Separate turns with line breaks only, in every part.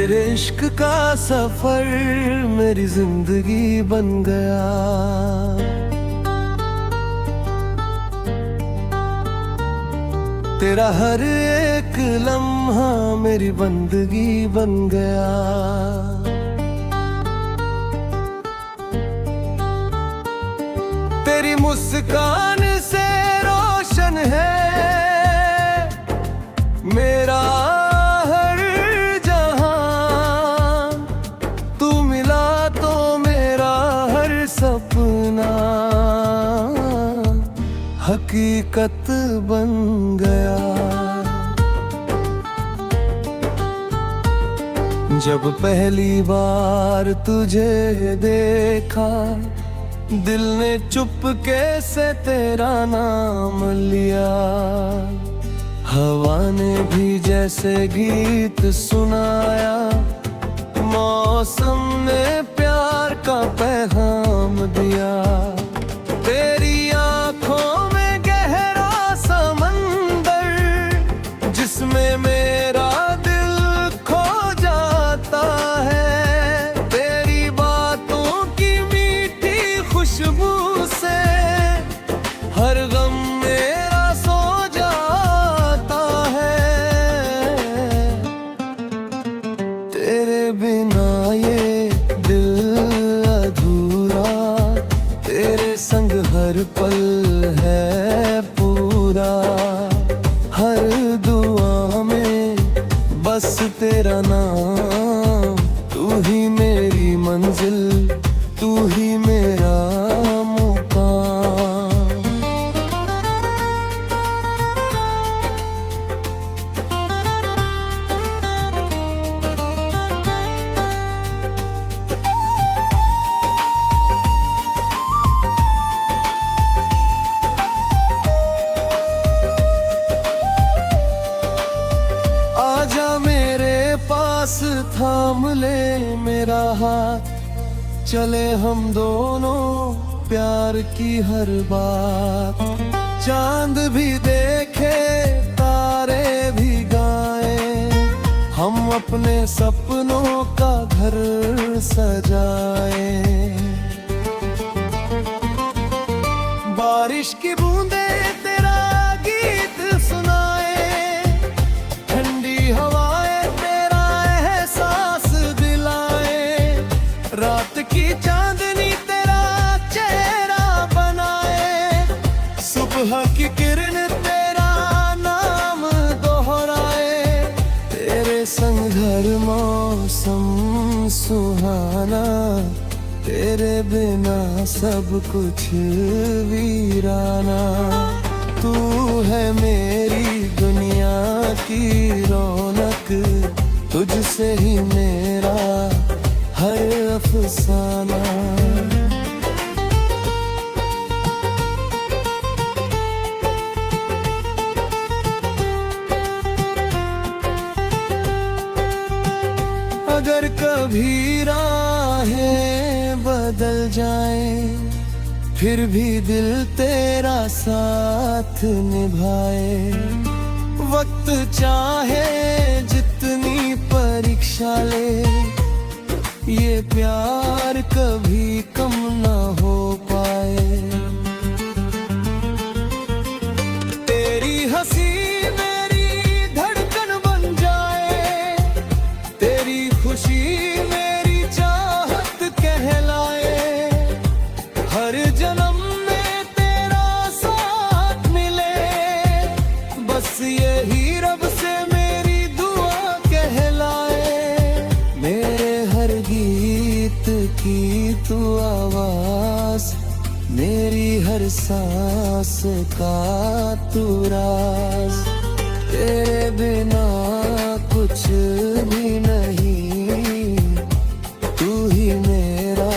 तेरे इश्क का सफर मेरी जिंदगी बन गया। तेरा हर एक लम्हा मेरी बंदगी बन गया। तेरी मुस्कान से रोशन है मेरा हर जहां। तू मिला तो मेरा हर सपना हकीकत बन गया। जब पहली बार तुझे देखा दिल ने चुपके से तेरा नाम लिया। हवा ने भी जैसे गीत सुनाया, मौसम ने प्यार का पैगाम दिया। तेरी आंखों में गहरा समंदर जिसमें मेरा दिल खो जाता है। तेरी बातों की मीठी खुशबू से हर गम मेरा सो जाता है। तेरे बिना ये दिल अधूरा, तेरे संग हर पल है पूरा। हर दुआ में बस तेरा नाम, तू ही मेरी मंजिल, तू ही मेरा मुकाम। आजा मेरे पास थाम ले मेरा हाथ, चले हम दोनों प्यार की हर बात। चांद भी देखे तारे भी गाएं, हम अपने सपनों का घर सजाएं। बारिश की बूंदें तेरा गीत सुनाए, ठंडी हवाएं तेरा एहसास दिलाए। रात की चांदनी तेरा चेहरा बनाए, सुबह की किरण तेरा नाम दोहराए। तेरे संग हर मौसम सुहाना, तेरे बिना सब कुछ वीराना। तू है मेरी दुनिया की रौनक, तुझसे ही मेरा हर अफसाना। अगर कभी राहें बदल जाए, फिर भी दिल तेरा साथ निभाए। वक्त चाहे जितनी परीक्षा ले, ये प्यार कभी कम न हो पाए। तेरी हंसी मेरी धड़कन बन जाए, तेरी खुशी मेरी चाहत कहलाए। हर जन्म में तेरा साथ मिले, बस यही रब से मेरी दुआ कहलाए। मेरे हर गीत की तू आवाज, मेरी हर सांस का तू राज। तेरे बिना कुछ भी नहीं, तू ही मेरा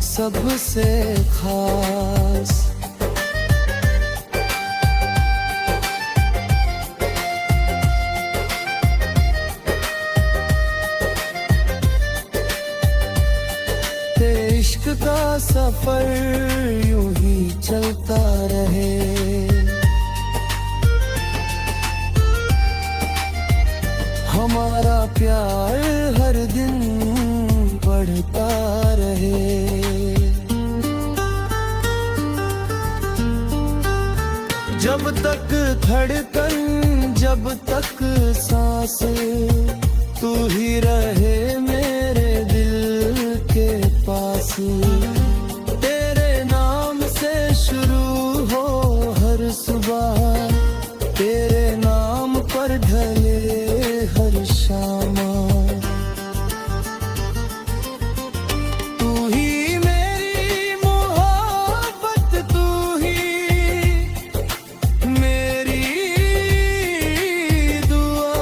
सबसे खास। तेरे इश्क का सफर यूं ही चलता रहे। हमारा प्यार हर दिन बढ़ता रहे। जब तक धड़कन, जब तक सांसें, तू ही रहे मेरे दिल के पास। तेरे नाम से शुरू हो हर सुबह, तेरे नाम पर ढले हर शाम। तू ही मेरी मोहब्बत, तू ही मेरी दुआ,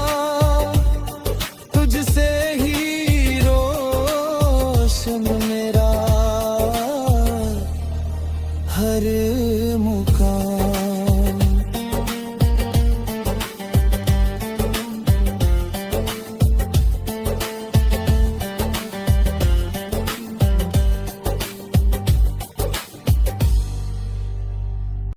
तुझसे ही रोशन मेरा हर